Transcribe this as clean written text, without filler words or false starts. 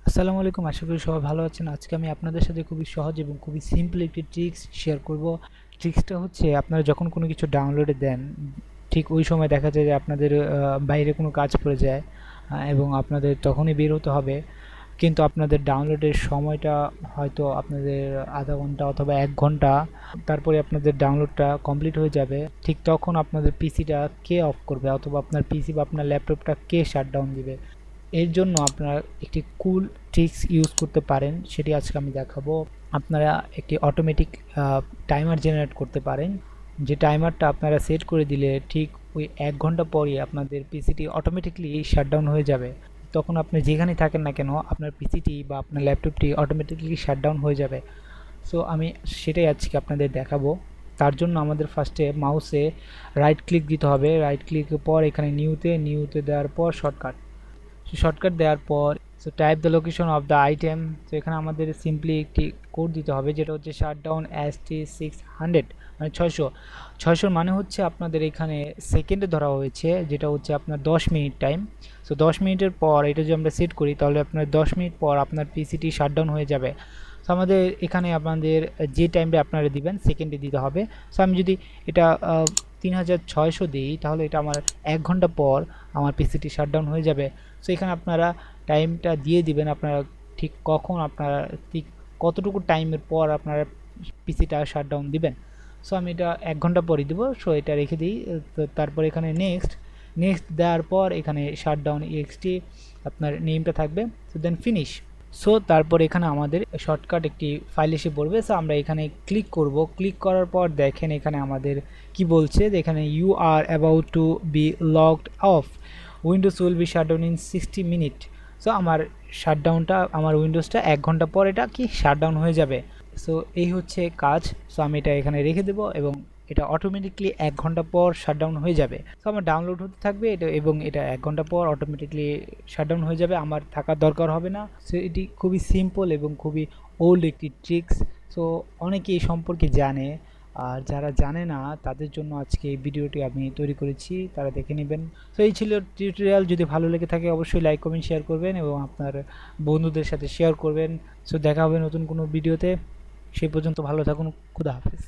আসসালামু আলাইকুম, আশা করি সবাই ভালো আছেন। আজকে আমি আপনাদের সাথে খুবই সহজ এবং খুবই সিম্পল একটি ট্রিক্স শেয়ার করব। ট্রিক্সটা হচ্ছে, আপনারা যখন কোনো কিছু ডাউনলোডে দেন, ঠিক ওই সময় দেখা যায় যে আপনাদের বাইরে কোনো কাজ পড়ে যায়, এবং আপনাদের তখনই বের হতে হবে। কিন্তু আপনাদের ডাউনলোডের সময়টা হয়তো আপনাদের আধা ঘন্টা অথবা 1 ঘন্টা, তারপরে আপনাদের ডাউনলোডটা কমপ্লিট হয়ে যাবে। ঠিক তখন আপনাদের পিসিটা কে অফ করবে, অথবা আপনার পিসি বা আপনার ল্যাপটপটা কে শাটডাউন দিবে? এর জন্য আপনারা একটি কুল ট্রিক্স ইউজ করতে পারেন, সেটি আজকে আমি দেখাবো। আপনারা একটি অটোমেটিক টাইমার জেনারেট করতে পারেন, যে টাইমারটা আপনারা সেট করে দিলে ঠিক ওই 1 ঘন্টা পরই আপনাদের পিসিটি অটোমেটিকলি শাটডাউন হয়ে যাবে। তখন আপনি যেখানেই থাকেন না কেন, আপনার পিসিটি বা আপনার ল্যাপটপটি অটোমেটিকলি শাটডাউন হয়ে যাবে। সো আমি সেটাই আজকে আপনাদের দেখাবো। তার জন্য আমাদের ফার্স্টে মাউসে রাইট ক্লিক দিতে হবে। রাইট ক্লিকের পর এখানে নিউতে দেওয়ার পর শর্টকাট দেওয়ার পর type the location of the item. তো এখানে আমাদের সিম্পলি একটি কোড দিতে হবে, যেটা হচ্ছে শাটডাউন ST600, মানে 600 মানে হচ্ছে আপনাদের এখানে সেকেন্ডে ধরা হয়েছে, যেটা হচ্ছে আপনার 10 মিনিট টাইম। সো 10 মিনিটের পর এটা যদি আমরা সেট করি, তাহলে আপনার 10 মিনিট পর আপনার পিসিটি শাটডাউন হয়ে যাবে। সো আমাদের এখানে আপনাদের যে টাইমটা আপনারা দিবেন সেকেন্ডে দিতে হবে। সো আমি যদি এটা 3600 দিই, তাহলে এটা আমার 1 ঘন্টা পর আমার পিসিটি শাটডাউন হয়ে যাবে। সো এখানে আপনারা টাইমটা দিয়ে দিবেন, আপনারা ঠিক কখন, আপনারা ঠিক কতটুকু টাইমের পর আপনারা পিসিটা শাটডাউন দিবেন। সো আমি এটা 1 ঘন্টা পরই দেবো। সো এটা রেখে দিই। তো তারপর এখানে নেক্সট দেওয়ার পর এখানে শাটডাউন এক্সটি আপনার নেমটা থাকবে। So then finish. সো তারপর এখানে আমাদের শর্টকাট একটি ফাইল এসে পড়বে। সো আমরা এখানে ক্লিক করব। ক্লিক করার পর দেখেন এখানে আমাদের কি বলছে, যে এখানে you are about to be logged off, Windows will be shutdown in 60 minute. So আমার শাটডাউনটা, আমার উইন্ডোজটা 1 ঘন্টা পর এটা কি শাটডাউন হয়ে যাবে। সো এই হচ্ছে কাজ। সো আমি এটা এখানে রেখে দেবো এবং এটা অটোমেটিকলি 1 ঘন্টা পর শাটডাউন হয়ে যাবে। সো আমার ডাউনলোড হতে থাকবে এটা, এবং এটা 1 ঘন্টা পর অটোমেটিকলি শাটডাউন হয়ে যাবে, আমার থাকার দরকার হবে না। সো এটি খুবই সিম্পল এবং খুবই ওল্ড একটি ট্রিক্স। সো অনেকে এই সম্পর্কে জানে, আর যারা জানে না তাদের জন্য আজকে এই ভিডিওটি আমি তৈরি করেছি, তারা দেখে নেবেন। সো এই ছিল টিউটোরিয়াল। যদি ভালো লেগে থাকে অবশ্যই লাইক কমেন্ট শেয়ার করবেন এবং আপনার বন্ধুদের সাথে শেয়ার করবেন। সো দেখা হবে নতুন কোনো ভিডিওতে। সেই পর্যন্ত ভালো থাকুন। খুদা হাফেজ।